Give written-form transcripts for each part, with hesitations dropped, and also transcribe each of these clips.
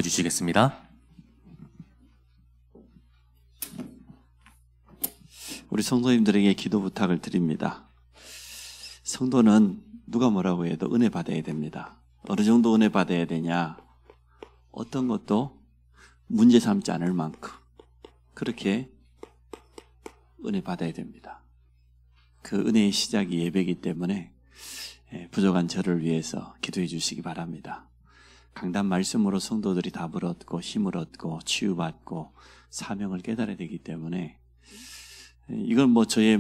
읽어주시겠습니다. 우리 성도님들에게 기도 부탁을 드립니다. 성도는 누가 뭐라고 해도 은혜 받아야 됩니다. 어느 정도 은혜 받아야 되냐? 어떤 것도 문제 삼지 않을 만큼 그렇게 은혜 받아야 됩니다. 그 은혜의 시작이 예배이기 때문에 부족한 저를 위해서 기도해 주시기 바랍니다. 강단 말씀으로 성도들이 답을 얻고 힘을 얻고 치유받고 사명을 깨달아야 되기 때문에 이건 저의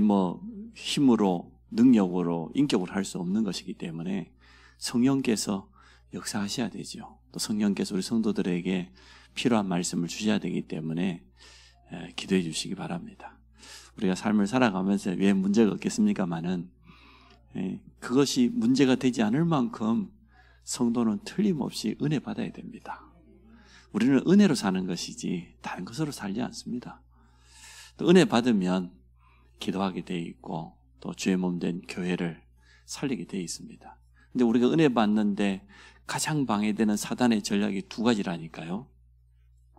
힘으로 능력으로 인격으로 할 수 없는 것이기 때문에 성령께서 역사하셔야 되죠. 또 성령께서 우리 성도들에게 필요한 말씀을 주셔야 되기 때문에 기도해 주시기 바랍니다. 우리가 삶을 살아가면서 왜 문제가 없겠습니까마는 그것이 문제가 되지 않을 만큼 성도는 틀림없이 은혜 받아야 됩니다. 우리는 은혜로 사는 것이지 다른 것으로 살지 않습니다. 또 은혜 받으면 기도하게 돼 있고 또 주의 몸 된 교회를 살리게 돼 있습니다. 근데 우리가 은혜 받는데 가장 방해되는 사단의 전략이 두 가지라니까요.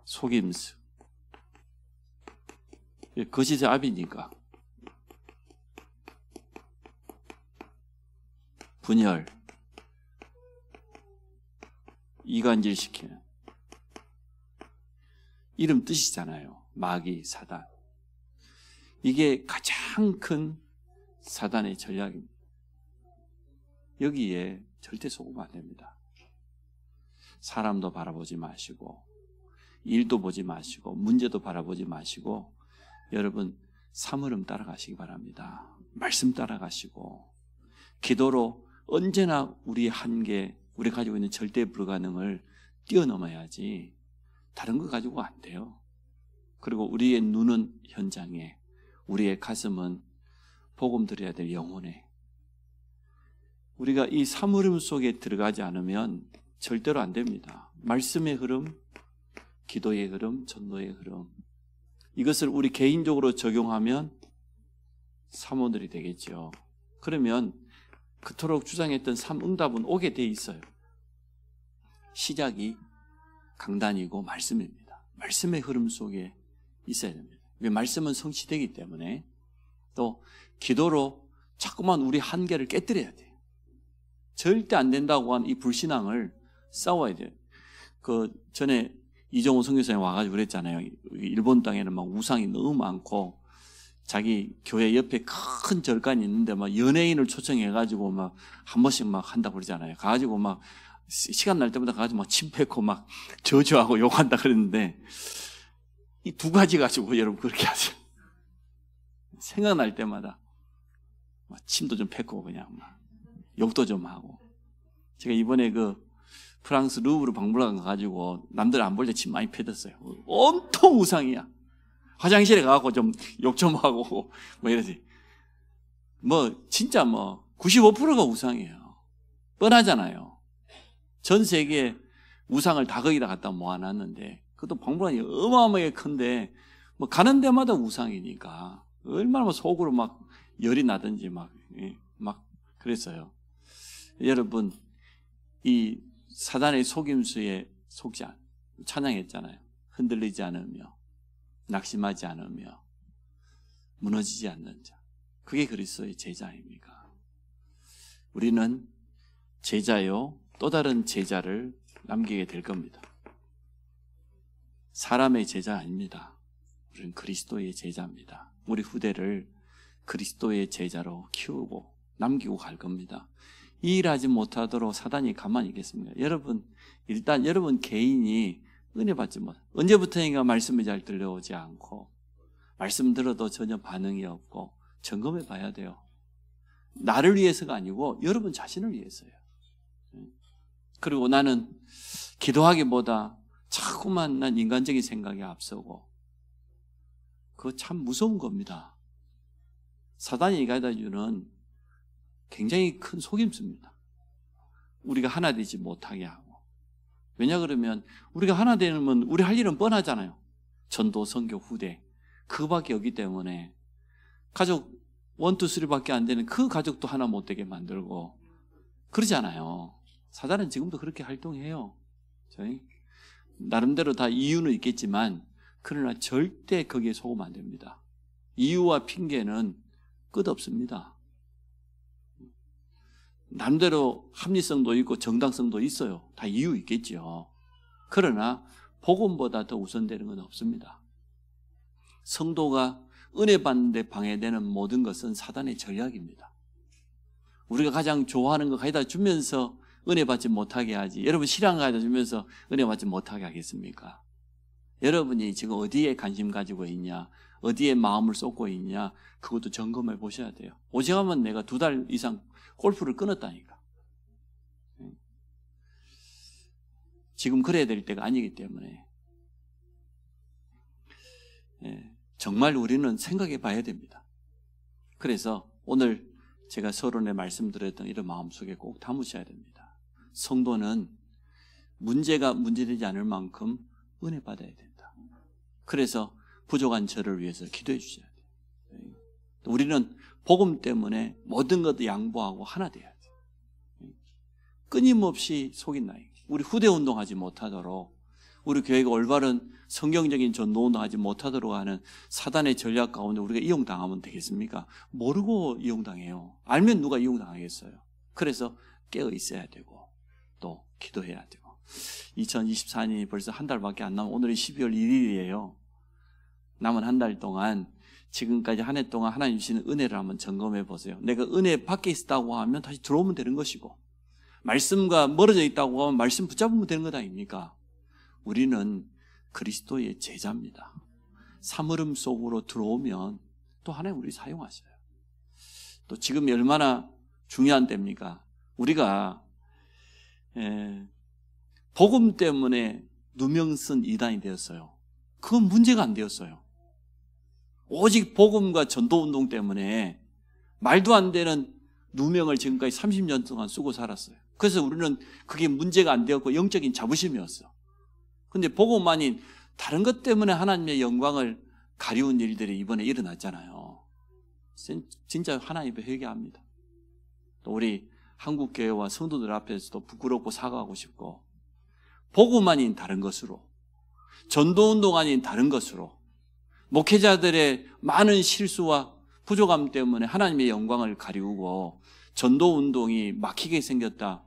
속임수. 거짓의 압이니까. 분열. 이간질시키는. 이름 뜻이잖아요. 마귀, 사단. 이게 가장 큰 사단의 전략입니다. 여기에 절대 속으면 안 됩니다. 사람도 바라보지 마시고 일도 보지 마시고 문제도 바라보지 마시고 여러분 사물음 따라가시기 바랍니다. 말씀 따라가시고 기도로 언제나 우리의 한계, 우리 가지고 있는 절대 불가능을 뛰어넘어야지 다른 거 가지고 안 돼요. 그리고 우리의 눈은 현장에, 우리의 가슴은 복음 드려야 될 영혼에, 우리가 이 사물음 속에 들어가지 않으면 절대로 안 됩니다. 말씀의 흐름, 기도의 흐름, 전도의 흐름, 이것을 우리 개인적으로 적용하면 사모들이 되겠죠. 그러면 그토록 주장했던 삼응답은 오게 돼 있어요. 시작이 강단이고 말씀입니다. 말씀의 흐름 속에 있어야 됩니다. 왜 말씀은 성취되기 때문에. 또 기도로 자꾸만 우리 한계를 깨뜨려야 돼요. 절대 안 된다고 한 이 불신앙을 싸워야 돼요. 전에 이정호 선교사님 와가지고 그랬잖아요. 일본 땅에는 막 우상이 너무 많고 자기 교회 옆에 큰 절간이 있는데 막 연예인을 초청해가지고 막 한 번씩 막 한다고 그러잖아요. 가가지고 막 시간 날 때마다 가가지고 막 침 뱉고 막 저주하고 욕한다 그랬는데 이 두 가지 가지고 여러분 그렇게 하세요. 생각날 때마다 막 침도 좀 뱉고 그냥 막 욕도 좀 하고. 제가 이번에 프랑스 루브르 박물관 가가지고 남들 안 볼 때 침 많이 뱉었어요. 온통 우상이야. 화장실에 가고 좀 욕 좀 하고 이러지. 진짜 95%가 우상이에요. 뻔하잖아요. 전 세계에 우상을 다 거기다 갖다 모아놨는데 그것도 박물관이 어마어마하게 큰데 가는 데마다 우상이니까 얼마나 속으로 막 열이 나든지 막 그랬어요. 여러분 이 사단의 속임수에 속지 않 찬양했잖아요. 흔들리지 않으며 낙심하지 않으며 무너지지 않는 자. 그게 그리스도의 제자입니까? 우리는 제자요 또 다른 제자를 남기게 될 겁니다. 사람의 제자 아닙니다. 우리는 그리스도의 제자입니다. 우리 후대를 그리스도의 제자로 키우고 남기고 갈 겁니다. 이 일하지 못하도록 사단이 가만히 있겠습니까? 여러분, 일단 여러분 개인이 은혜 받지 못. 언제부터인가 말씀이 잘 들려오지 않고 말씀 들어도 전혀 반응이 없고 점검해 봐야 돼요. 나를 위해서가 아니고 여러분 자신을 위해서요. 그리고 나는 기도하기보다 자꾸만 난 인간적인 생각이 앞서고 그거 참 무서운 겁니다. 사단이 가져다 주는 굉장히 큰 속임수입니다. 우리가 하나 되지 못하게 하고. 왜냐 그러면 우리가 하나 되면 우리 할 일은 뻔하잖아요. 전도, 선교, 후대 그거밖에 없기 때문에 가족 1, 2, 3밖에 안 되는 그 가족도 하나 못 되게 만들고 그러잖아요. 사단은 지금도 그렇게 활동해요. 나름대로 다 이유는 있겠지만 그러나 절대 거기에 속으면 안 됩니다. 이유와 핑계는 끝없습니다. 나름대로 합리성도 있고 정당성도 있어요. 다 이유 있겠죠. 그러나 복음보다 더 우선되는 건 없습니다. 성도가 은혜 받는데 방해되는 모든 것은 사단의 전략입니다. 우리가 가장 좋아하는 거 가져다 주면서 은혜 받지 못하게 하지. 여러분 신앙 가져다 주면서 은혜 받지 못하게 하겠습니까? 여러분이 지금 어디에 관심 가지고 있냐, 어디에 마음을 쏟고 있냐, 그것도 점검해 보셔야 돼요. 오직하면 내가 2달 이상 골프를 끊었다니까. 지금 그래야 될 때가 아니기 때문에 정말 우리는 생각해 봐야 됩니다. 그래서 오늘 제가 서론에 말씀드렸던 이런 마음속에 꼭 담으셔야 됩니다. 성도는 문제가 문제되지 않을 만큼 은혜 받아야 된다. 그래서 부족한 저를 위해서 기도해 주셔야 돼요. 우리는 복음 때문에 모든 것도 양보하고 하나 돼야 돼요. 끊임없이 속인다. 우리 후대 운동하지 못하도록, 우리 교회가 올바른 성경적인 전도 운동하지 못하도록 하는 사단의 전략 가운데 우리가 이용당하면 되겠습니까? 모르고 이용당해요. 알면 누가 이용당하겠어요? 그래서 깨어 있어야 되고 또 기도해야 되고. 2024년이 벌써 한 달밖에 안 남은 오늘이 12월 1일이에요. 남은 한 달 동안 지금까지 한 해 동안 하나님 주시는 은혜를 한번 점검해 보세요. 내가 은혜 밖에 있다고 하면 다시 들어오면 되는 것이고, 말씀과 멀어져 있다고 하면 말씀 붙잡으면 되는 것 아닙니까? 우리는 그리스도의 제자입니다. 사물음 속으로 들어오면 또 하나님 우리 사용하셔요. 또 지금 얼마나 중요한 때입니까? 우리가 복음 때문에 누명 쓴 이단이 되었어요. 그건 문제가 안 되었어요. 오직 복음과 전도운동 때문에 말도 안 되는 누명을 지금까지 30년 동안 쓰고 살았어요. 그래서 우리는 그게 문제가 안 되었고 영적인 자부심이었어. 근데 복음 아닌 다른 것 때문에 하나님의 영광을 가리운 일들이 이번에 일어났잖아요. 진짜 하나님 앞에 회개합니다. 또 우리 한국교회와 성도들 앞에서도 부끄럽고 사과하고 싶고, 복음 아닌 다른 것으로, 전도운동 아닌 다른 것으로, 목회자들의 많은 실수와 부족함 때문에 하나님의 영광을 가리우고 전도운동이 막히게 생겼다.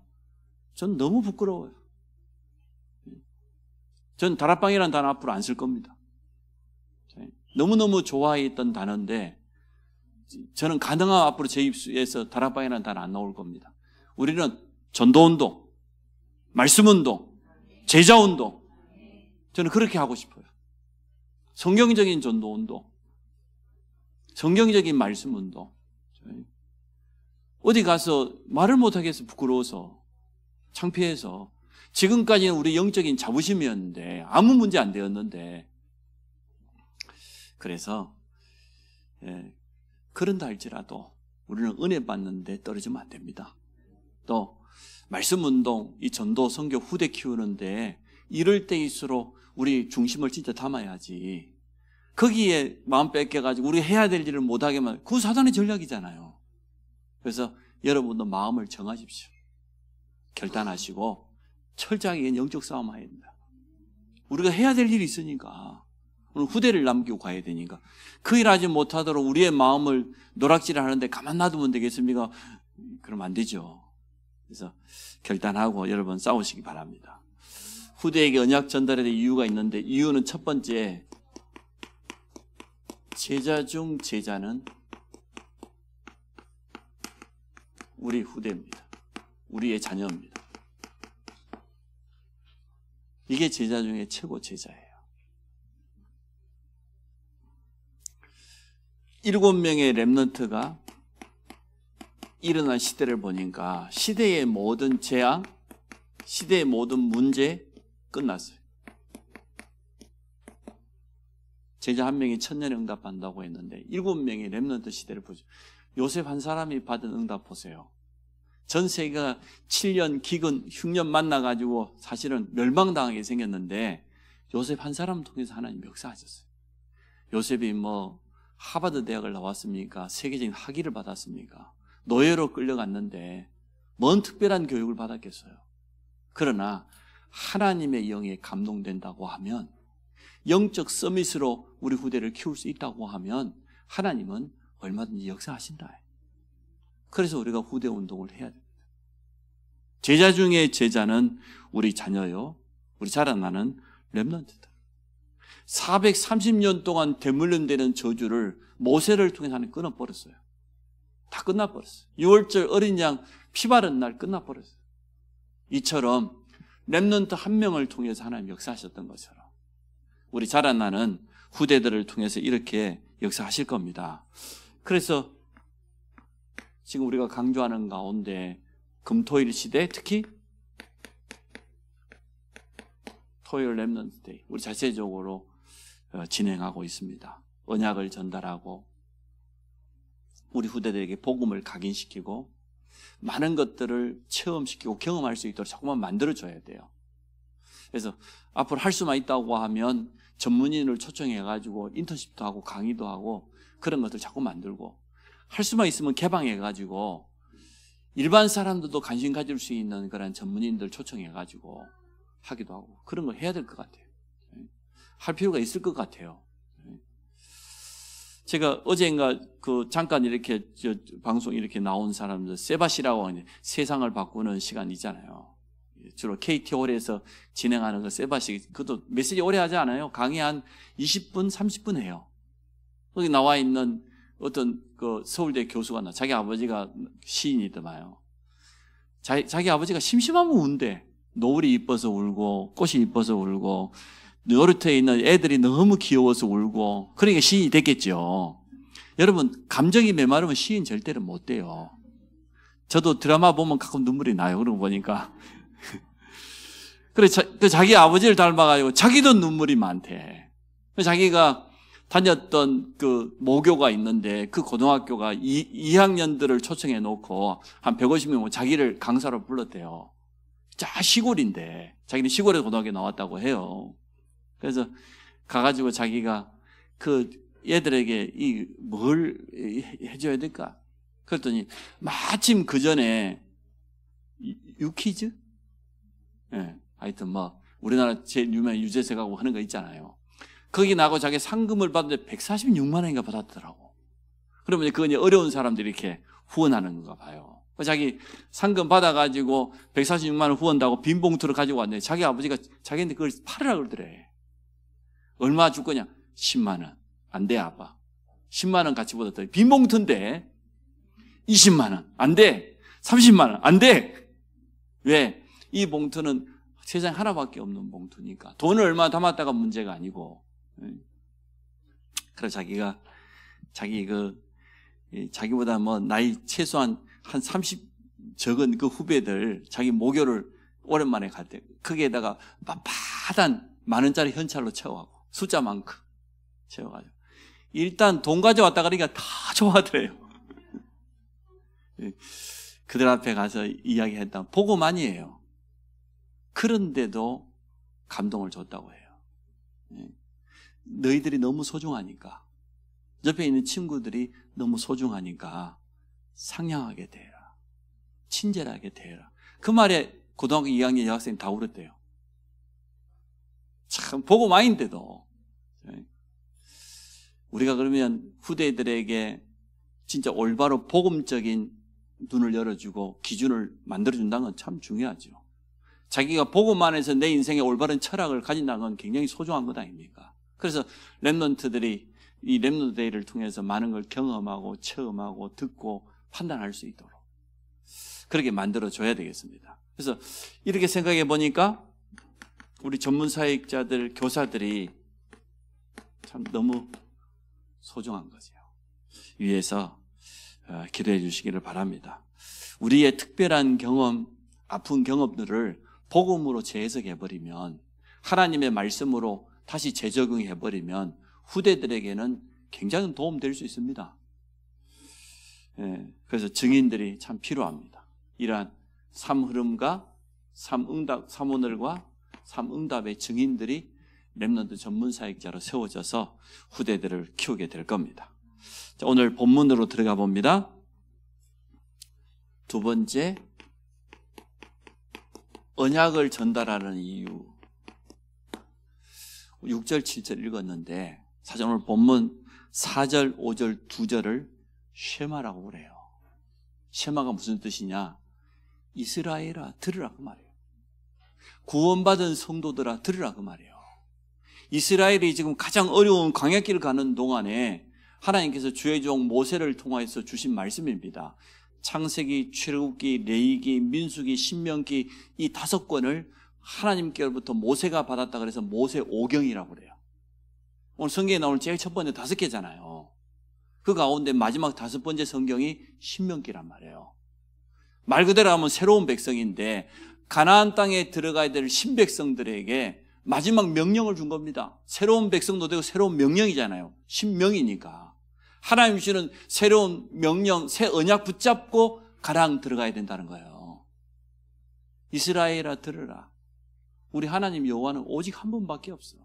전 너무 부끄러워요. 전 다락방이라는 단어 앞으로 안 쓸 겁니다. 너무너무 좋아했던 단어인데 저는 가능한 앞으로 제 입에서 다락방이라는 단어 안 나올 겁니다. 우리는 전도운동, 말씀운동, 제자운동, 저는 그렇게 하고 싶어요. 성경적인 전도운동, 성경적인 말씀운동. 어디 가서 말을 못하겠어. 부끄러워서, 창피해서. 지금까지는 우리 영적인 자부심이었는데 아무 문제 안 되었는데, 그래서 그런다 할지라도 우리는 은혜 받는데 떨어지면 안 됩니다. 또 말씀운동, 이 전도 선교 후대 키우는데 이럴 때일수록 우리 중심을 진짜 담아야지. 거기에 마음 뺏겨가지고 우리 해야 될 일을 못하게만, 그거 사단의 전략이잖아요. 그래서 여러분도 마음을 정하십시오. 결단하시고 철저하게 영적 싸움 해야 된다. 우리가 해야 될 일이 있으니까, 오늘 후대를 남기고 가야 되니까 그 일 하지 못하도록 우리의 마음을 노락질 하는데 가만 놔두면 되겠습니까? 그러면 안 되죠. 그래서 결단하고 여러분 싸우시기 바랍니다. 후대에게 언약 전달에 대한 이유가 있는데, 이유는 첫 번째, 제자 중 제자는 우리 후대입니다. 우리의 자녀입니다. 이게 제자 중에 최고 제자예요. 7명의 렘넌트가 일어난 시대를 보니까 시대의 모든 재앙, 시대의 모든 문제 끝났어요. 제자 한 명이 천년에 응답한다고 했는데 7명의 렘넌트 시대를 보죠. 요셉 한 사람이 받은 응답 보세요. 전 세계가 7년 기근, 흉년 만나가지고 사실은 멸망당하게 생겼는데 요셉 한 사람 통해서 하나님 역사하셨어요. 요셉이 하버드 대학을 나왔습니까? 세계적인 학위를 받았습니까? 노예로 끌려갔는데 뭔 특별한 교육을 받았겠어요? 그러나 하나님의 영에 감동된다고 하면, 영적 서밋으로 우리 후대를 키울 수 있다고 하면 하나님은 얼마든지 역사하신다. 그래서 우리가 후대 운동을 해야 됩니다. 제자 중에 제자는 우리 자녀요, 우리 자라나는 렘넌트들. 430년 동안 대물림되는 저주를 모세를 통해서 하나님 끊어버렸어요. 다 끝나버렸어요. 6월절 어린 양 피 바른 날 끝나버렸어요. 이처럼 렘넌트 한 명을 통해서 하나님 역사하셨던 것처럼 우리 자라나는 후대들을 통해서 이렇게 역사하실 겁니다. 그래서 지금 우리가 강조하는 가운데 금토일 시대, 특히 토요일 렘넌트 데이, 우리 자체적으로 진행하고 있습니다. 언약을 전달하고 우리 후대들에게 복음을 각인시키고 많은 것들을 체험시키고 경험할 수 있도록 자꾸만 만들어줘야 돼요. 그래서 앞으로 할 수만 있다고 하면 전문인을 초청해가지고 인턴십도 하고 강의도 하고 그런 것들 자꾸 만들고, 할 수만 있으면 개방해가지고 일반 사람들도 관심 가질 수 있는 그런 전문인들 초청해가지고 하기도 하고 그런 걸 해야 될 것 같아요. 할 필요가 있을 것 같아요. 제가 어젠가 잠깐 이렇게 방송 이렇게 나온 사람들, 세바시라고 하는 세상을 바꾸는 시간 있잖아요. 주로 KT홀에서 진행하는 그 세바시, 그것도 메시지 오래 하지 않아요. 강의 한 20분, 30분 해요. 거기 나와 있는 어떤 그 서울대 교수가 자기 아버지가 시인이더만요. 자기 아버지가 심심하면 운대. 노을이 이뻐서 울고, 꽃이 이뻐서 울고, 놀이터에 있는 애들이 너무 귀여워서 울고, 그러니까 시인이 됐겠죠. 여러분, 감정이 메마르면 시인 절대로 못 돼요. 저도 드라마 보면 가끔 눈물이 나요. 그런 거 보니까. 그래, 자기 아버지를 닮아가지고 자기도 눈물이 많대. 자기가 다녔던 그 모교가 있는데 그 고등학교가 2학년들을 초청해 놓고 한 150명 자기를 강사로 불렀대요. 자, 시골인데. 자기는 시골에서 고등학교 나왔다고 해요. 그래서 가가지고 자기가 그 얘들에게 뭘 해줘야 될까? 그랬더니 마침 그 전에 유퀴즈? 예, 하여튼 우리나라 제일 유명한 유재석하고 하는 거 있잖아요. 거기 나고 자기 상금을 받는데 146만 원인가 받았더라고. 그러면 그건 어려운 사람들이 이렇게 후원하는 건가 봐요. 자기 상금 받아가지고 146만 원 후원다고 빈 봉투를 가지고 왔는데 자기 아버지가 자기한테 그걸 팔으라 그러더래. 얼마 줄 거냐? 10만 원. 안 돼, 아빠. 10만 원 같이 받았더니 빈 봉투인데 20만 원. 안 돼. 30만 원. 안 돼. 왜? 이 봉투는 세상에 하나밖에 없는 봉투니까. 돈을 얼마 담았다가 문제가 아니고. 그래서 자기보다 나이 최소한 한 30 적은 그 후배들, 자기 모교를 오랜만에 갈 때, 거기에다가 빳빳한 10,000원짜리 현찰로 채워가고, 숫자만큼 채워가지고. 일단 돈 가져왔다 그러니까 다 좋아하더래요. 그들 앞에 가서 이야기했다. 복음 아니에요. 그런데도 감동을 줬다고 해요. 너희들이 너무 소중하니까, 옆에 있는 친구들이 너무 소중하니까 상냥하게 대해라. 친절하게 대해라. 그 말에 고등학교 2학년 여학생이 다 울었대요. 참 복음 아닌데도. 우리가 그러면 후대들에게 진짜 올바로 복음적인 눈을 열어주고 기준을 만들어준다는 건 참 중요하죠. 자기가 복음 안에서 내 인생의 올바른 철학을 가진다는 건 굉장히 소중한 것 아닙니까? 그래서 렘넌트들이 이 렘넌트 데이를 통해서 많은 걸 경험하고 체험하고 듣고 판단할 수 있도록 그렇게 만들어줘야 되겠습니다. 그래서 이렇게 생각해 보니까 우리 전문 사역자들, 교사들이 참 너무 소중한 거죠. 위에서 기도해 주시기를 바랍니다. 우리의 특별한 경험, 아픈 경험들을 복음으로 재해석해버리면, 하나님의 말씀으로 다시 재적용해버리면 후대들에게는 굉장히 도움될 수 있습니다. 그래서 증인들이 참 필요합니다. 이러한 삶 흐름과 삶 오늘과 삶 응답의 증인들이 렘넌트 전문 사역자로 세워져서 후대들을 키우게 될 겁니다. 자, 오늘 본문으로 들어가 봅니다. 두 번째, 언약을 전달하는 이유. 6절, 7절 읽었는데 사실 오늘 본문 4절, 5절, 2절을 쉐마라고 그래요. 쉐마가 무슨 뜻이냐? 이스라엘아 들으라 그 말이에요. 구원받은 성도들아 들으라 그 말이에요. 이스라엘이 지금 가장 어려운 광야길을 가는 동안에 하나님께서 주의 종 모세를 통하여서 주신 말씀입니다. 창세기, 출애굽기, 레위기, 민수기, 신명기 이 5권을 하나님께로부터 모세가 받았다 그래서 모세 오경이라고 그래요. 오늘 성경에 나오는 제일 첫 번째 5개잖아요. 그 가운데 마지막 5번째 성경이 신명기란 말이에요. 말 그대로 하면 새로운 백성인데 가나안 땅에 들어가야 될 신백성들에게 마지막 명령을 준 겁니다. 새로운 백성도 되고 새로운 명령이잖아요. 신명이니까. 하나님 주시는 새로운 명령, 새 언약 붙잡고 가나안 들어가야 된다는 거예요. 이스라엘아 들으라. 우리 하나님 여호와는 오직 한 분밖에 없어.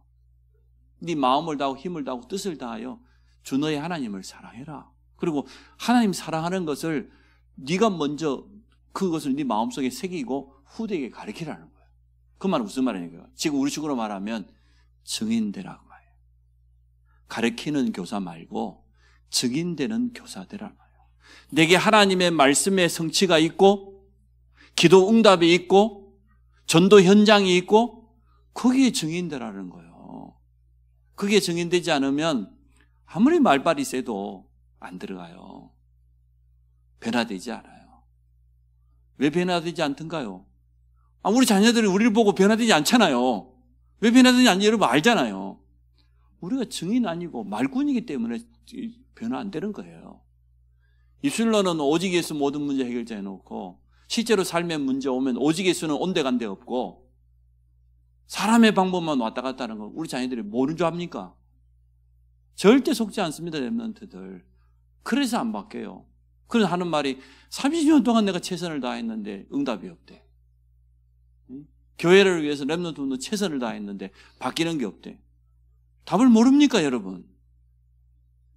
네 마음을 다하고 힘을 다하고 뜻을 다하여 주 너의 하나님을 사랑해라. 그리고 하나님 사랑하는 것을 네가 먼저 그것을 네 마음속에 새기고 후대에게 가르치라는 거예요. 그 말은 무슨 말이냐고요? 지금 우리식으로 말하면 증인되라고 말해요. 가르치는 교사 말고 증인되는 교사 되라는 거예요. 내게 하나님의 말씀의 성취가 있고 기도 응답이 있고 전도 현장이 있고 거기에 증인되라는 거예요. 그게 증인되지 않으면 아무리 말발이 세도 안 들어가요. 변화되지 않아요. 왜 변화되지 않던가요? 우리 자녀들이 우리를 보고 변화되지 않잖아요. 왜 변화되지 않는지 여러분 알잖아요. 우리가 증인 아니고 말꾼이기 때문에 변화 안 되는 거예요. 입술로는 오직 예수 모든 문제 해결자 해놓고 실제로 삶의 문제 오면 오직 예수는 온데간데 없고 사람의 방법만 왔다 갔다 하는 거 우리 자녀들이 모르는 줄 압니까? 절대 속지 않습니다. 렘넌트들. 그래서 안 바뀌어요. 그래서 하는 말이 30년 동안 내가 최선을 다했는데 응답이 없대. 교회를 위해서 렘넌트도 최선을 다했는데 바뀌는 게 없대. 답을 모릅니까 여러분?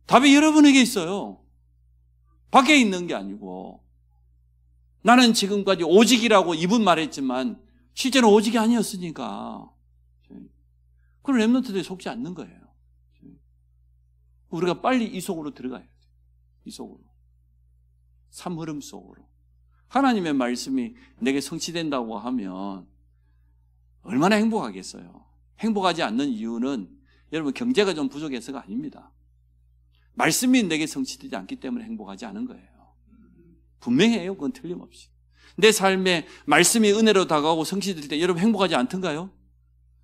답이 여러분에게 있어요. 밖에 있는 게 아니고. 나는 지금까지 오직이라고 입은 말했지만 실제로 오직이 아니었으니까. 그럼 렘넌트들이 속지 않는 거예요. 우리가 빨리 이 속으로 들어가야 돼요. 이 속으로. 삶 흐름 속으로. 하나님의 말씀이 내게 성취된다고 하면 얼마나 행복하겠어요. 행복하지 않는 이유는 여러분 경제가 좀 부족해서가 아닙니다. 말씀이 내게 성취되지 않기 때문에 행복하지 않은 거예요. 분명해요. 그건 틀림없이. 내 삶에 말씀이 은혜로 다가오고 성취될 때 여러분 행복하지 않던가요?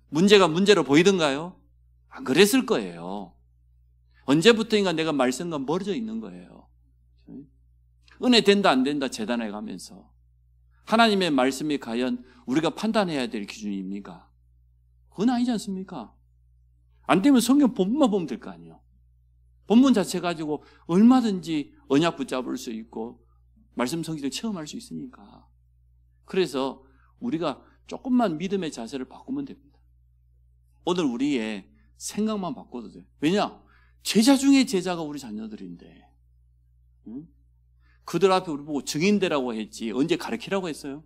문제가 문제로 보이던가요? 안 그랬을 거예요. 언제부터인가 내가 말씀과 멀어져 있는 거예요. 은혜 된다 안 된다 재단해 가면서 하나님의 말씀이 과연 우리가 판단해야 될 기준입니까? 그건 아니지 않습니까? 안 되면 성경 본문만 보면 될 거 아니에요. 본문 자체 가지고 얼마든지 언약 붙잡을 수 있고 말씀 성취를 체험할 수 있으니까. 그래서 우리가 조금만 믿음의 자세를 바꾸면 됩니다. 오늘 우리의 생각만 바꿔도 돼요. 왜냐? 제자 중에 제자가 우리 자녀들인데 응? 그들 앞에 우리 보고 증인되라고 했지 언제 가르치라고 했어요?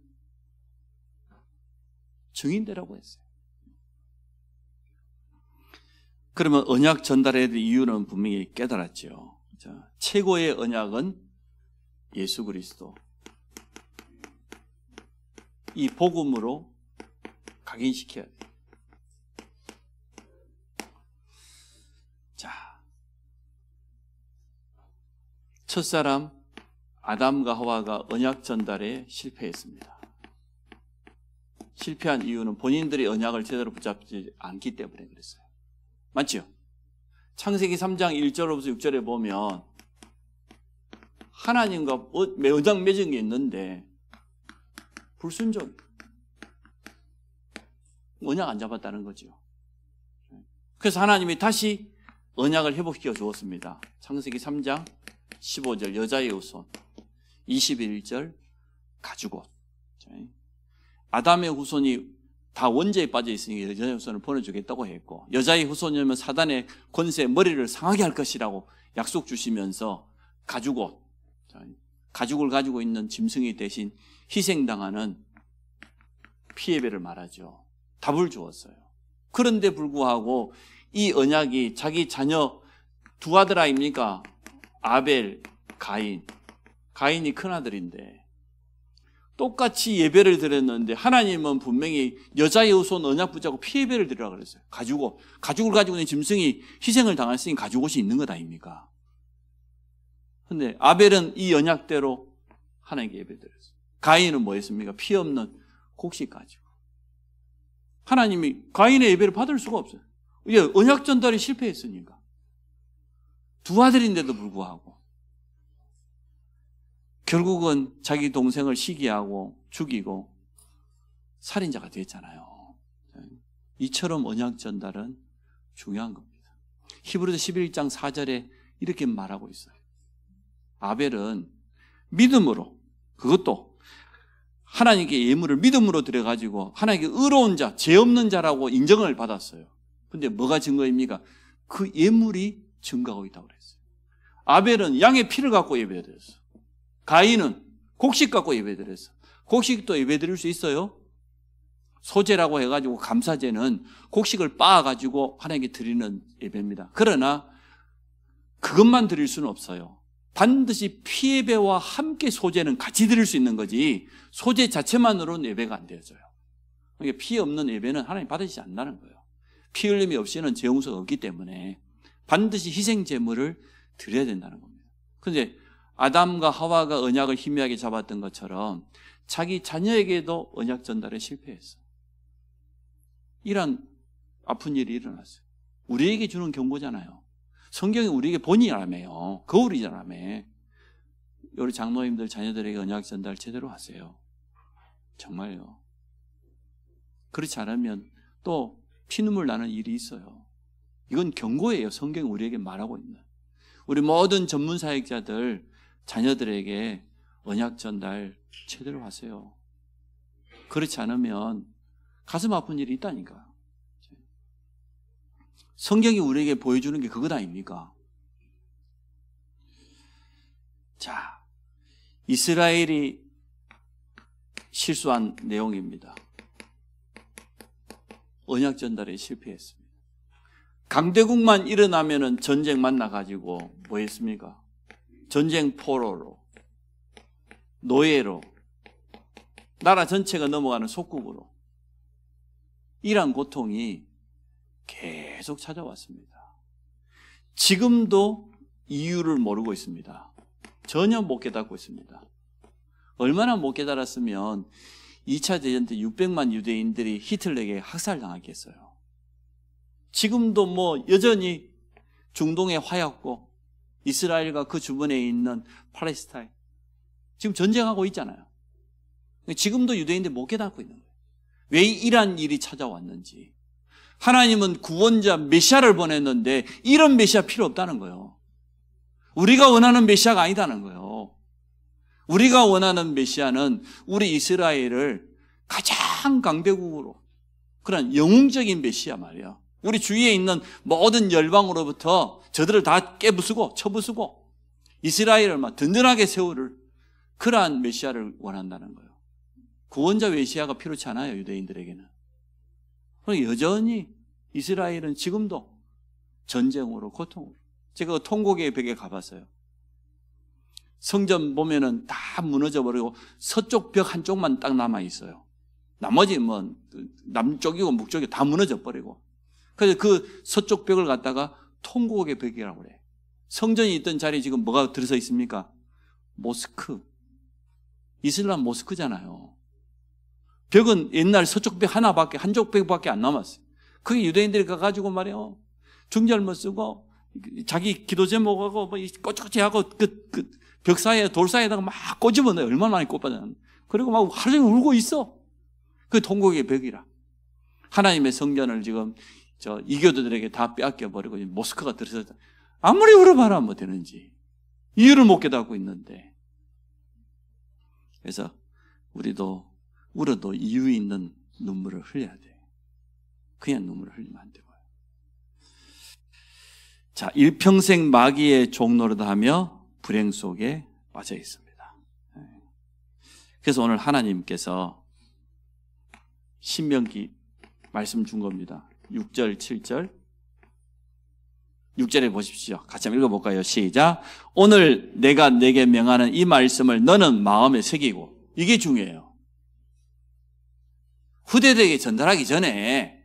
증인되라고 했어요. 그러면 언약 전달해야 될 이유는 분명히 깨달았죠. 자, 최고의 언약은 예수 그리스도. 이 복음으로 각인시켜야 돼요. 자, 첫사람 아담과 하와가 언약 전달에 실패했습니다. 실패한 이유는 본인들이 언약을 제대로 붙잡지 않기 때문에 그랬어요. 맞죠? 창세기 3장 1절로부터 6절에 보면 하나님과 언약 맺은 게 있는데 불순종, 언약 안 잡았다는 거죠. 그래서 하나님이 다시 언약을 회복시켜 주었습니다. 창세기 3장 15절 여자의 후손, 21절 가죽옷. 아담의 후손이 다 원죄에 빠져 있으니까 여자의 후손을 보내주겠다고 했고 여자의 후손이면 사단의 권세에 머리를 상하게 할 것이라고 약속 주시면서 가죽옷, 가죽을 가지고 있는 짐승이 대신 희생당하는 피예배를 말하죠. 답을 주었어요. 그런데 불구하고 이 언약이 자기 자녀 두 아들 아닙니까? 아벨, 가인. 가인이 큰아들인데 똑같이 예배를 드렸는데 하나님은 분명히 여자의 후손 언약 붙잡고 피예배를 드리라 그랬어요. 가죽을 가지고 있는 짐승이 희생을 당했으니 가죽옷이 있는 것 아닙니까? 근데 아벨은 이 언약대로 하나님께 예배 드렸어요. 가인은 뭐 했습니까? 피 없는 곡식 가지고. 하나님이 가인의 예배를 받을 수가 없어요. 이게 언약 전달이 실패했으니까. 두 아들인데도 불구하고 결국은 자기 동생을 시기하고 죽이고 살인자가 됐잖아요. 이처럼 언약 전달은 중요한 겁니다. 히브리서 11장 4절에 이렇게 말하고 있어요. 아벨은 믿음으로, 그것도 하나님께 예물을 믿음으로 드려가지고 하나님께 의로운 자, 죄 없는 자라고 인정을 받았어요. 근데 뭐가 증거입니까? 그 예물이 증거하고 있다고 그랬어요. 아벨은 양의 피를 갖고 예배드렸어. 가인은 곡식 갖고 예배드렸어. 곡식도 예배드릴 수 있어요? 소제라고 해가지고 감사제는 곡식을 빻아가지고 하나님께 드리는 예배입니다. 그러나 그것만 드릴 수는 없어요. 반드시 피예배와 함께 소제는 같이 드릴 수 있는 거지 소제 자체만으로는 예배가 안 되어져요. 그러니까 피 없는 예배는 하나님 받으시지 않는다는 거예요. 피 흘림이 없이는 죄 용서가 없기 때문에 반드시 희생 제물을 드려야 된다는 겁니다. 그런데 아담과 하와가 언약을 희미하게 잡았던 것처럼 자기 자녀에게도 언약 전달에 실패했어요. 이런 아픈 일이 일어났어요. 우리에게 주는 경고잖아요. 성경이 우리에게 본이라며요. 거울이잖아요. 우리 장로님들 자녀들에게 언약 전달 제대로 하세요. 정말요. 그렇지 않으면 또 피눈물 나는 일이 있어요. 이건 경고예요. 성경이 우리에게 말하고 있는. 우리 모든 전문 사역자들 자녀들에게 언약 전달 제대로 하세요. 그렇지 않으면 가슴 아픈 일이 있다니까. 성경이 우리에게 보여주는 게 그것 아닙니까? 자, 이스라엘이 실수한 내용입니다. 언약 전달에 실패했습니다. 강대국만 일어나면은 전쟁만 나가지고 뭐 했습니까? 전쟁 포로로, 노예로, 나라 전체가 넘어가는 속국으로 이러한 고통이 계속 찾아왔습니다. 지금도 이유를 모르고 있습니다. 전혀 못 깨닫고 있습니다. 얼마나 못 깨달았으면 2차 대전 때 600만 유대인들이 히틀러에게 학살당했겠어요. 지금도 뭐 여전히 중동의 화약고 이스라엘과 그 주변에 있는 팔레스타인 지금 전쟁하고 있잖아요. 지금도 유대인들이 못 깨닫고 있는 거예요. 왜 이러한 일이 찾아왔는지. 하나님은 구원자 메시아를 보냈는데 이런 메시아 필요 없다는 거예요. 우리가 원하는 메시아가 아니다는 거예요. 우리가 원하는 메시아는 우리 이스라엘을 가장 강대국으로 그런 영웅적인 메시아 말이야. 우리 주위에 있는 모든 열방으로부터 저들을 다 깨부수고 쳐부수고 이스라엘을 막 든든하게 세우를 그러한 메시아를 원한다는 거예요. 구원자 메시아가 필요치 않아요. 유대인들에게는. 여전히 이스라엘은 지금도 전쟁으로 고통으로. 제가 통곡의 벽에 가봤어요. 성전 보면은 다 무너져버리고 서쪽 벽 한쪽만 딱 남아있어요. 나머지 뭐 남쪽이고 북쪽이 다 무너져버리고. 그래서 그 서쪽 벽을 갖다가 통곡의 벽이라고 그래. 성전이 있던 자리에 지금 뭐가 들어서 있습니까? 모스크. 이슬람 모스크잖아요. 벽은 옛날 서쪽 벽 하나밖에, 한쪽 벽밖에 안 남았어요. 그게 유대인들이 가가지고 말이에요. 중절모 쓰고, 자기 기도 제목하고, 뭐, 꼬치꼬치하고, 벽 사이에, 돌 사이에다가 막 꼬집어내요. 얼마나 많이 꼽아내요. 그리고 막 하루 종일 울고 있어. 그게 통곡의 벽이라. 하나님의 성전을 지금, 이교도들에게 다 빼앗겨버리고, 모스크가 들어서, 아무리 울어봐라, 뭐 되는지. 이유를 못 깨닫고 있는데. 그래서, 우리도, 울어도 이유 있는 눈물을 흘려야 돼. 그냥 눈물을 흘리면 안 되고요. 자, 일평생 마귀의 종노릇하며 불행 속에 빠져 있습니다. 그래서 오늘 하나님께서 신명기 말씀 준 겁니다. 6절, 7절. 6절에 보십시오. 같이 한번 읽어볼까요? 시작. 오늘 내가 내게 명하는 이 말씀을 너는 마음에 새기고. 이게 중요해요. 후대들에게 전달하기 전에,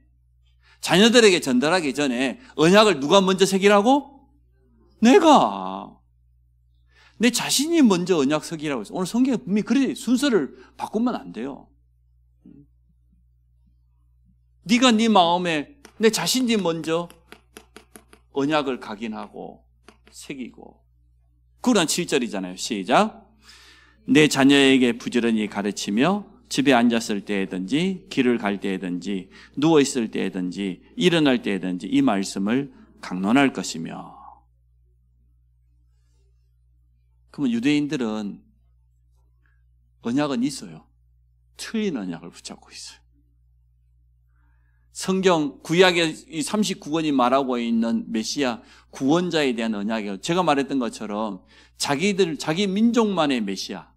자녀들에게 전달하기 전에 언약을 누가 먼저 새기라고? 내가. 내 자신이 먼저 언약 새기라고 했어요. 오늘 성경에 분명히 그래 순서를 바꾸면 안 돼요. 네가 네 마음에 내 자신이 먼저 언약을 각인하고 새기고. 그러나 7절이잖아요. 시작. 내 자녀에게 부지런히 가르치며 집에 앉았을 때든지 길을 갈 때든지 누워있을 때든지 일어날 때든지 이 말씀을 강론할 것이며. 그러면 유대인들은 언약은 있어요. 틀린 언약을 붙잡고 있어요. 성경 구약의 이 39권이 말하고 있는 메시아 구원자에 대한 언약이에요. 제가 말했던 것처럼 자기 민족만의 메시아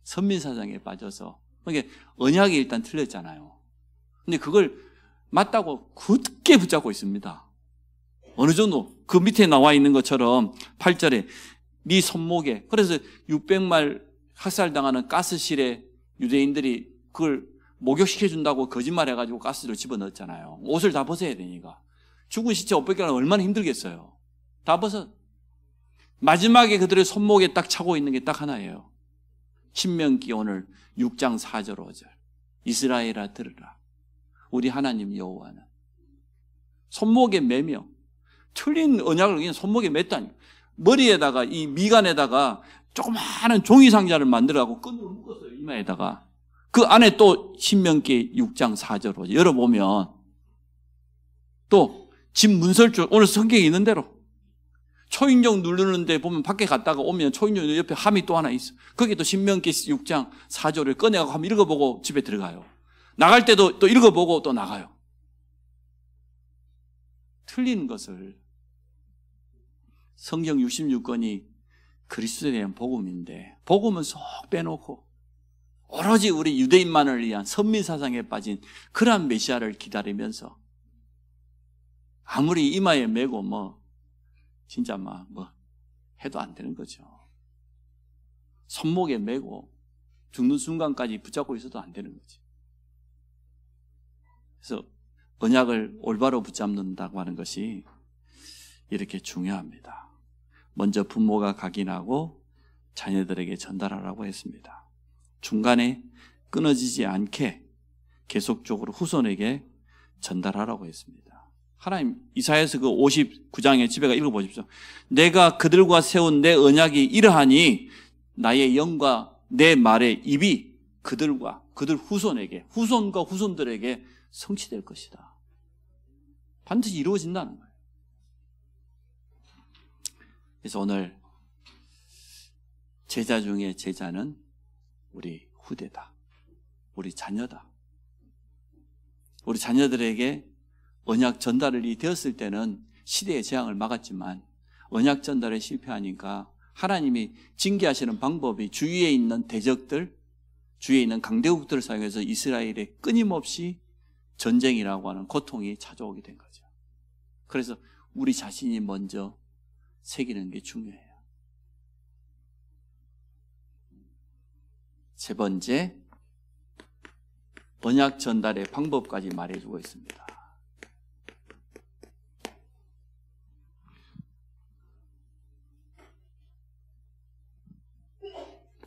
선민사상에 빠져서 그러니까 언약이 일단 틀렸잖아요. 근데 그걸 맞다고 굳게 붙잡고 있습니다. 어느 정도 그 밑에 나와 있는 것처럼 8절에 네 손목에, 그래서 600말 학살당하는 가스실에 유대인들이 그걸 목욕시켜준다고 거짓말해가지고 가스를 집어넣었잖아요. 옷을 다 벗어야 되니까. 죽은 시체 옷 벗기는 얼마나 힘들겠어요. 다 벗어. 마지막에 그들의 손목에 딱 차고 있는 게 딱 하나예요. 신명기 오늘 6장 4절 5절. 이스라엘아 들으라. 우리 하나님 여호와는. 손목에 매며 틀린 언약을 그냥 손목에 맸다니. 머리에다가 이 미간에다가 조그마한 종이 상자를 만들어갖고 끈으로 묶었어요. 이마에다가. 그 안에 또 신명기 6장 4절 5절 열어보면 또 집 문설주 오늘 성경에 있는 대로 초인종 누르는데 보면 밖에 갔다가 오면 초인종 옆에 함이 또 하나 있어. 거기 또 신명기 6장 4절을 꺼내갖고 한번 읽어보고 집에 들어가요. 나갈 때도 또 읽어보고 또 나가요. 틀린 것을. 성경 66권이 그리스도에 대한 복음인데 복음은 쏙 빼놓고 오로지 우리 유대인만을 위한 선민사상에 빠진 그러한 메시아를 기다리면서 아무리 이마에 메고 진짜 해도 안 되는 거죠. 손목에 메고 죽는 순간까지 붙잡고 있어도 안 되는 거죠. 그래서 언약을 올바로 붙잡는다고 하는 것이 이렇게 중요합니다. 먼저 부모가 각인하고 자녀들에게 전달하라고 했습니다. 중간에 끊어지지 않게 계속적으로 후손에게 전달하라고 했습니다. 하나님 이사야서 그 59장에 집에 가 읽어보십시오. 내가 그들과 세운 내 언약이 이러하니 나의 영과 내 말의 입이 그들과 그들 후손에게 후손과 후손들에게 성취될 것이다. 반드시 이루어진다는 거예요. 그래서 오늘 제자 중에 제자는 우리 후대다. 우리 자녀다. 우리 자녀들에게 언약 전달이 되었을 때는 시대의 재앙을 막았지만 언약 전달에 실패하니까 하나님이 징계하시는 방법이 주위에 있는 대적들, 주위에 있는 강대국들을 사용해서 이스라엘에 끊임없이 전쟁이라고 하는 고통이 찾아오게 된 거죠. 그래서 우리 자신이 먼저 새기는 게 중요해요. 세 번째, 언약 전달의 방법까지 말해주고 있습니다.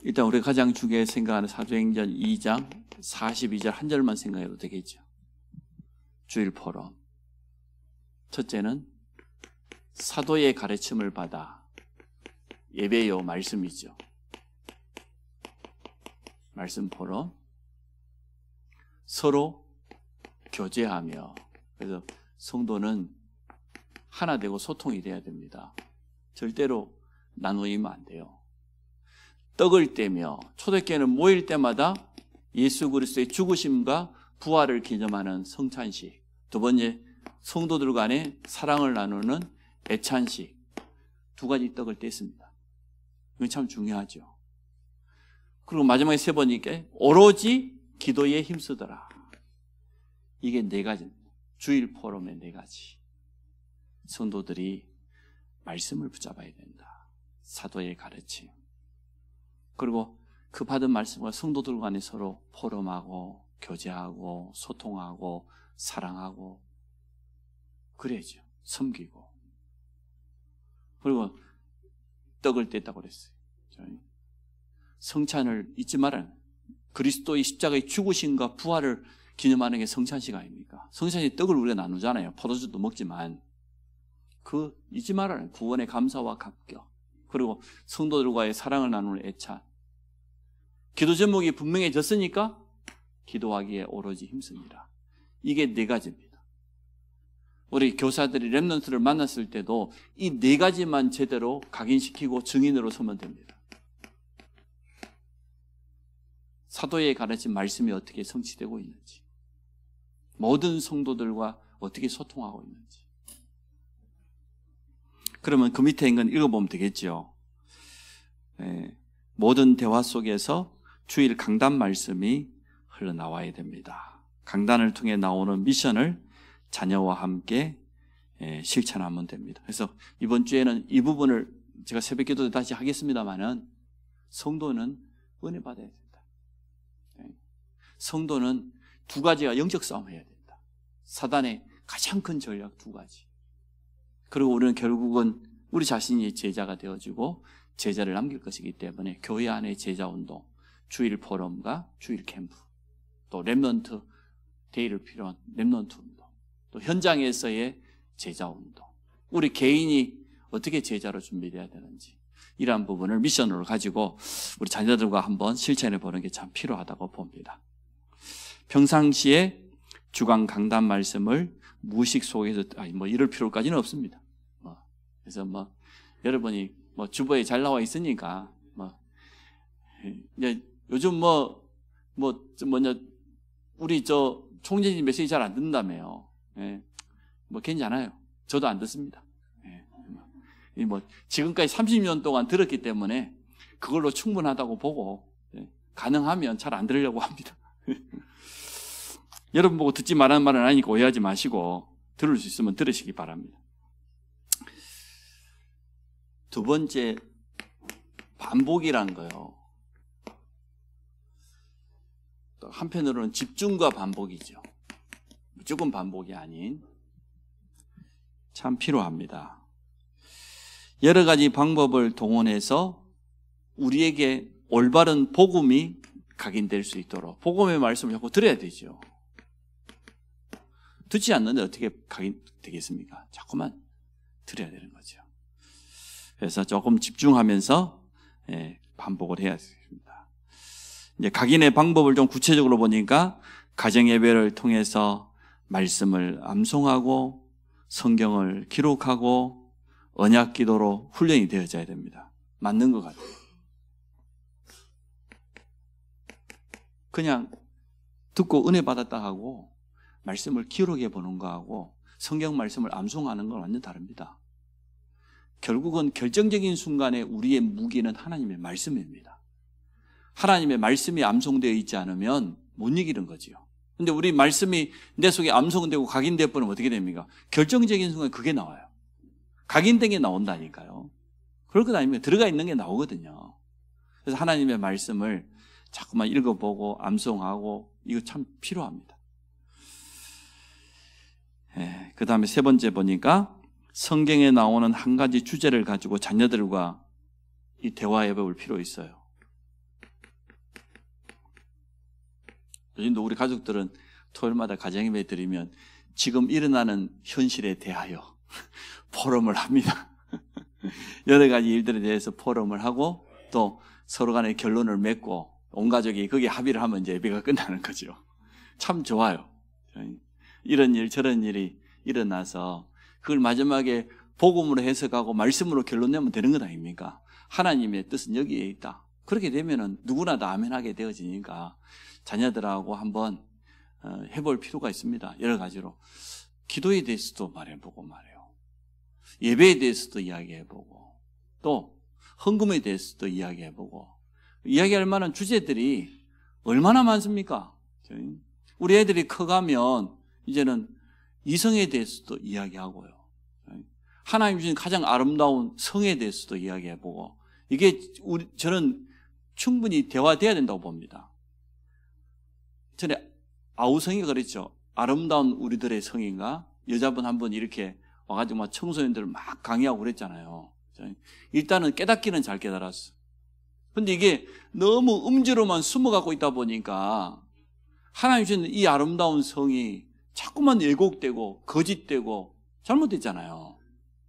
일단 우리가 가장 중요하게 생각하는 사도행전 2장 42절 한 절만 생각해도 되겠죠. 주일 포럼. 첫째는 사도의 가르침을 받아 예배요 말씀이죠. 말씀 포럼. 서로 교제하며. 그래서 성도는 하나 되고 소통이 돼야 됩니다. 절대로 나누면 안 돼요. 떡을 떼며 초대교회는 모일 때마다 예수 그리스도의 죽으심과 부활을 기념하는 성찬식. 두 번째, 성도들 간에 사랑을 나누는 애찬식. 두 가지 떡을 뗐습니다. 이건 참 중요하죠. 그리고 마지막에 세 번째, 오로지 기도에 힘쓰더라. 이게 4가지입니다. 주일 포럼의 4가지. 성도들이 말씀을 붙잡아야 된다. 사도의 가르침. 그리고 그 받은 말씀과 성도들 간에 서로 포럼하고 교제하고 소통하고 사랑하고 그래야죠. 섬기고. 그리고 떡을 뗐다고 그랬어요. 성찬을 잊지 말아요. 그리스도의 십자가의 죽으심과 부활을 기념하는 게 성찬식 아닙니까? 성찬식 떡을 우리가 나누잖아요. 포도주도 먹지만 잊지 말아요. 구원의 감사와 감격. 그리고 성도들과의 사랑을 나누는 애찬. 기도 제목이 분명해졌으니까 기도하기에 오로지 힘씁니다. 이게 4가지입니다. 우리 교사들이 렘넌트를 만났을 때도 이 4가지만 제대로 각인시키고 증인으로 서면 됩니다. 사도의 가르친 말씀이 어떻게 성취되고 있는지, 모든 성도들과 어떻게 소통하고 있는지. 그러면 그 밑에 있는 건 읽어보면 되겠죠. 모든 대화 속에서 주일 강단 말씀이 흘러나와야 됩니다. 강단을 통해 나오는 미션을 자녀와 함께 실천하면 됩니다. 그래서 이번 주에는 이 부분을 제가 새벽 기도 때 다시 하겠습니다만은 성도는 은혜 받아야 된다. 성도는 2가지가 영적 싸움 해야 된다. 사단의 가장 큰 전략 2가지. 그리고 우리는 결국은 우리 자신이 제자가 되어지고 제자를 남길 것이기 때문에 교회 안의 제자 운동, 주일 포럼과 주일 캠프, 또 렘넌트 데이를 필요한 렘넌트 운동, 또 현장에서의 제자 운동, 우리 개인이 어떻게 제자로 준비되어야 되는지 이러한 부분을 미션으로 가지고 우리 자녀들과 한번 실천해 보는 게 참 필요하다고 봅니다. 평상시에 주간 강단 말씀을 무의식 속에서 이럴 필요까지는 없습니다. 그래서 여러분이 주보에 잘 나와 있으니까 이제 요즘 우리 총재님 메시지 잘 안 듣는다며요. 괜찮아요. 저도 안 듣습니다. 지금까지 30년 동안 들었기 때문에 그걸로 충분하다고 보고 가능하면 잘 안 들으려고 합니다. 여러분 보고 듣지 말라는 말은 아니니까 오해하지 마시고 들을 수 있으면 들으시기 바랍니다. 2번째, 반복이라는 거요. 또 한편으로는 집중과 반복이죠. 무조건 반복이 아닌 참 필요합니다. 여러 가지 방법을 동원해서 우리에게 올바른 복음이 각인될 수 있도록 복음의 말씀을 자꾸 들어야 되죠. 듣지 않는데 어떻게 각인되겠습니까? 자꾸만 들어야 되는 거죠. 그래서 조금 집중하면서 반복을 해야 됩니다. 이제 각인의 방법을 좀 구체적으로 보니까 가정 예배를 통해서 말씀을 암송하고 성경을 기록하고 언약 기도로 훈련이 되어져야 됩니다. 맞는 것 같아요. 그냥 듣고 은혜 받았다 하고 말씀을 기록해 보는 거하고 성경 말씀을 암송하는 건 완전 다릅니다. 결국은 결정적인 순간에 우리의 무기는 하나님의 말씀입니다. 하나님의 말씀이 암송되어 있지 않으면 못 이기는 거지요. 근데 우리 말씀이 내 속에 암송되고 각인되어 버리면 어떻게 됩니까? 결정적인 순간에 그게 나와요. 각인된 게 나온다니까요. 그럴 것 아니면 들어가 있는 게 나오거든요. 그래서 하나님의 말씀을 자꾸만 읽어보고 암송하고 이거 참 필요합니다. 그 다음에 3번째 보니까 성경에 나오는 한 가지 주제를 가지고 자녀들과 이 대화해 볼 필요 있어요. 요즘도 우리 가족들은 토요일마다 가정예배 드리면 지금 일어나는 현실에 대하여 포럼을 합니다. 여러 가지 일들에 대해서 포럼을 하고 또 서로 간에 결론을 맺고 온 가족이 거기에 합의를 하면 이제 예배가 끝나는 거죠. 참 좋아요. 이런 일 저런 일이 일어나서 그걸 마지막에 복음으로 해석하고 말씀으로 결론 내면 되는 것 아닙니까? 하나님의 뜻은 여기에 있다. 그렇게 되면은 누구나 다 아멘하게 되어지니까 자녀들하고 한번 해볼 필요가 있습니다. 여러 가지로. 기도에 대해서도 말해보고 말해요. 예배에 대해서도 이야기해보고 또 헌금에 대해서도 이야기해보고 이야기할 만한 주제들이 얼마나 많습니까? 우리 애들이 커가면 이제는 이성에 대해서도 이야기하고요. 하나님 주신 가장 아름다운 성에 대해서도 이야기해보고, 이게 저는 충분히 대화돼야 된다고 봅니다. 전에 아우성이가 그랬죠. 아름다운 우리들의 성인가? 여자분 한 분 이렇게 와가지고 막 청소년들을 막 강의하고 그랬잖아요. 일단은 깨닫기는 잘 깨달았어. 근데 이게 너무 음주로만 숨어가고 있다 보니까 하나님 주신 이 아름다운 성이 자꾸만 왜곡되고 거짓되고 잘못됐잖아요.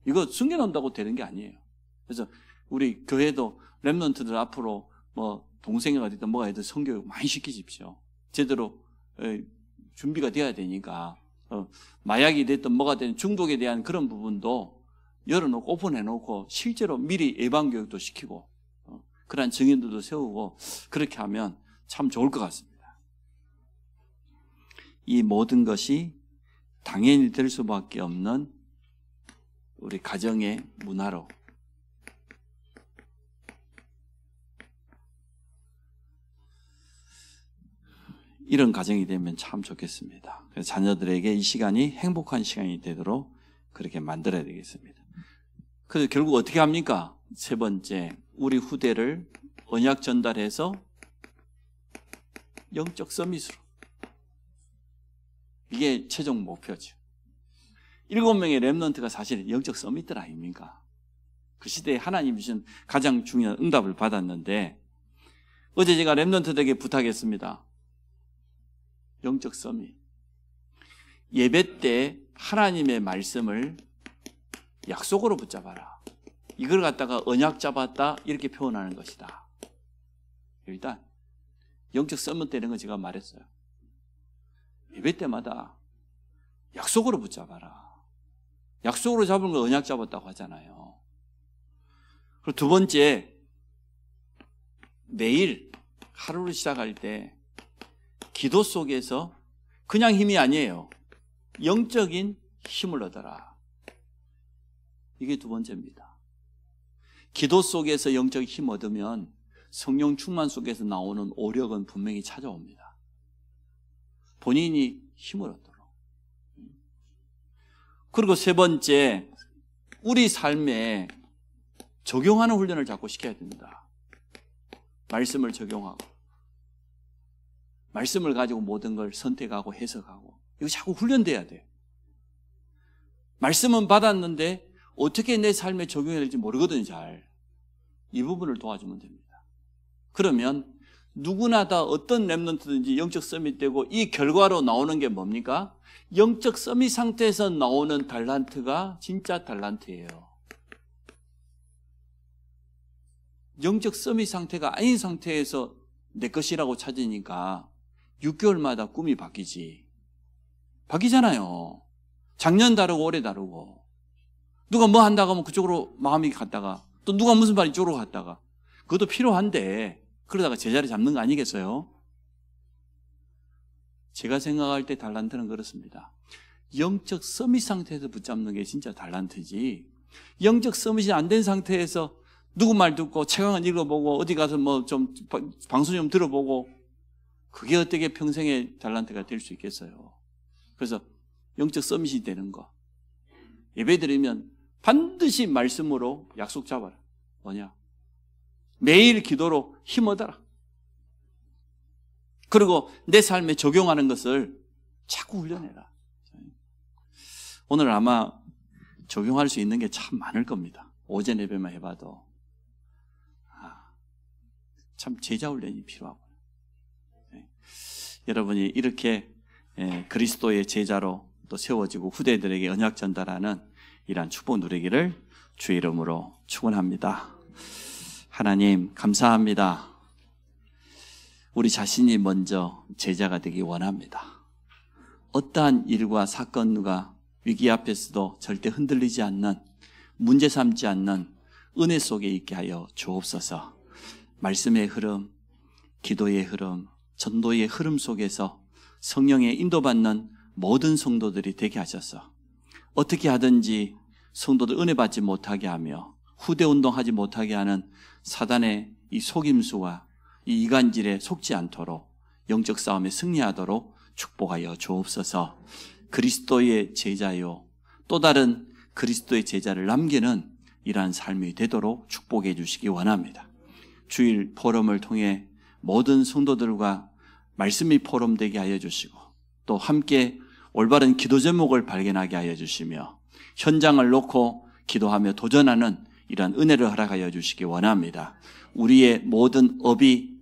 이거 숨겨놓는다고 되는 게 아니에요. 그래서 우리 교회도 렘넌트들 앞으로 뭐 동생이가 됐든 뭐가 됐든 성교육 많이 시키십시오. 제대로 준비가 돼야 되니까 마약이 됐든 뭐가 됐든 중독에 대한 그런 부분도 열어놓고 오픈해놓고 실제로 미리 예방교육도 시키고 그런 증인들도 세우고 그렇게 하면 참 좋을 것 같습니다. 이 모든 것이 당연히 될 수밖에 없는 우리 가정의 문화로 이런 가정이 되면 참 좋겠습니다. 그래서 자녀들에게 이 시간이 행복한 시간이 되도록 그렇게 만들어야 되겠습니다. 그래서 결국 어떻게 합니까? 세 번째, 우리 후대를 언약 전달해서 영적 서밋으로. 이게 최종 목표죠. 7명의 렘넌트가 사실 영적 서밋들 아닙니까? 그 시대에 하나님 주신 가장 중요한 응답을 받았는데, 어제 제가 렘넌트들에게 부탁했습니다. 영적 서밋. 예배 때 하나님의 말씀을 약속으로 붙잡아라. 이걸 갖다가 언약 잡았다 이렇게 표현하는 것이다. 일단 영적 서밋 되는 건 제가 말했어요. 예배 때마다 약속으로 붙잡아라. 약속으로 잡은 걸 언약 잡았다고 하잖아요. 그리고 두 번째, 매일 하루를 시작할 때 기도 속에서 그냥 힘이 아니에요. 영적인 힘을 얻어라. 이게 두 번째입니다. 기도 속에서 영적인 힘 얻으면 성령 충만 속에서 나오는 오력은 분명히 찾아옵니다. 본인이 힘을 얻도록. 그리고 세 번째, 우리 삶에 적용하는 훈련을 자꾸 시켜야 됩니다. 말씀을 적용하고, 말씀을 가지고 모든 걸 선택하고 해석하고, 이거 자꾸 훈련돼야 돼요. 말씀은 받았는데 어떻게 내 삶에 적용해야 될지 모르거든요, 잘. 이 부분을 도와주면 됩니다. 그러면 누구나 다 어떤 렘넌트든지 영적 서밋 되고, 이 결과로 나오는 게 뭡니까? 영적 서밋 상태에서 나오는 달란트가 진짜 달란트예요. 영적 서밋 상태가 아닌 상태에서 내 것이라고 찾으니까 6개월마다 꿈이 바뀌잖아요. 작년 다르고 올해 다르고, 누가 뭐 한다고 하면 그쪽으로 마음이 갔다가, 또 누가 무슨 말 이쪽으로 갔다가, 그것도 필요한데 그러다가 제자리 잡는 거 아니겠어요? 제가 생각할 때 달란트는 그렇습니다. 영적 서밋 상태에서 붙잡는 게 진짜 달란트지, 영적 서밋이 안 된 상태에서 누구 말 듣고 책을 읽어보고 어디 가서 뭐 좀 방송 좀 들어보고, 그게 어떻게 평생의 달란트가 될 수 있겠어요? 그래서 영적 서밋이 되는 거, 예배 드리면 반드시 말씀으로 약속 잡아라. 뭐냐? 매일 기도로 힘 얻어라. 그리고 내 삶에 적용하는 것을 자꾸 훈련해라. 오늘 아마 적용할 수 있는 게 참 많을 겁니다. 오전 예배만 해봐도 참 제자 훈련이 필요하고, 여러분이 이렇게 그리스도의 제자로 또 세워지고 후대들에게 언약 전달하는 이러한 축복 누리기를 주의 이름으로 축원합니다. 하나님 감사합니다. 우리 자신이 먼저 제자가 되기 원합니다. 어떠한 일과 사건과 위기 앞에서도 절대 흔들리지 않는, 문제 삼지 않는 은혜 속에 있게 하여 주옵소서. 말씀의 흐름, 기도의 흐름, 전도의 흐름 속에서 성령의 인도받는 모든 성도들이 되게 하셔서 어떻게 하든지 성도들 은혜 받지 못하게 하며 후대 운동하지 못하게 하는 사단의 이 속임수와 이 이간질에 속지 않도록 영적 싸움에 승리하도록 축복하여 주옵소서. 그리스도의 제자요 또 다른 그리스도의 제자를 남기는 이러한 삶이 되도록 축복해 주시기 원합니다. 주일 포럼을 통해 모든 성도들과 말씀이 포럼되게 하여 주시고 또 함께 올바른 기도 제목을 발견하게 하여 주시며 현장을 놓고 기도하며 도전하는 이러한 은혜를 허락하여 주시기 원합니다. 우리의 모든 업이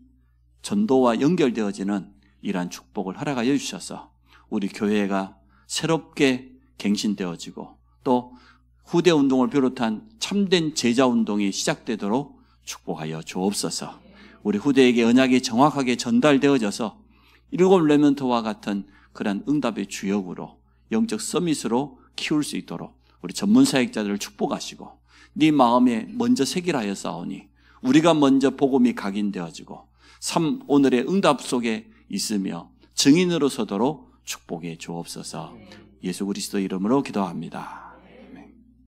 전도와 연결되어지는 이러한 축복을 허락하여 주셔서 우리 교회가 새롭게 갱신되어지고 또 후대 운동을 비롯한 참된 제자 운동이 시작되도록 축복하여 주옵소서. 우리 후대에게 언약이 정확하게 전달되어져서 일곱 레멘트와 같은 그런 응답의 주역으로 영적 서밋으로 키울 수 있도록 우리 전문 사역자들을 축복하시고 네 마음에 먼저 새기라하여 싸우니 우리가 먼저 복음이 각인되어지고 삶 오늘의 응답 속에 있으며 증인으로 서도록 축복해 주옵소서. 예수 그리스도 이름으로 기도합니다.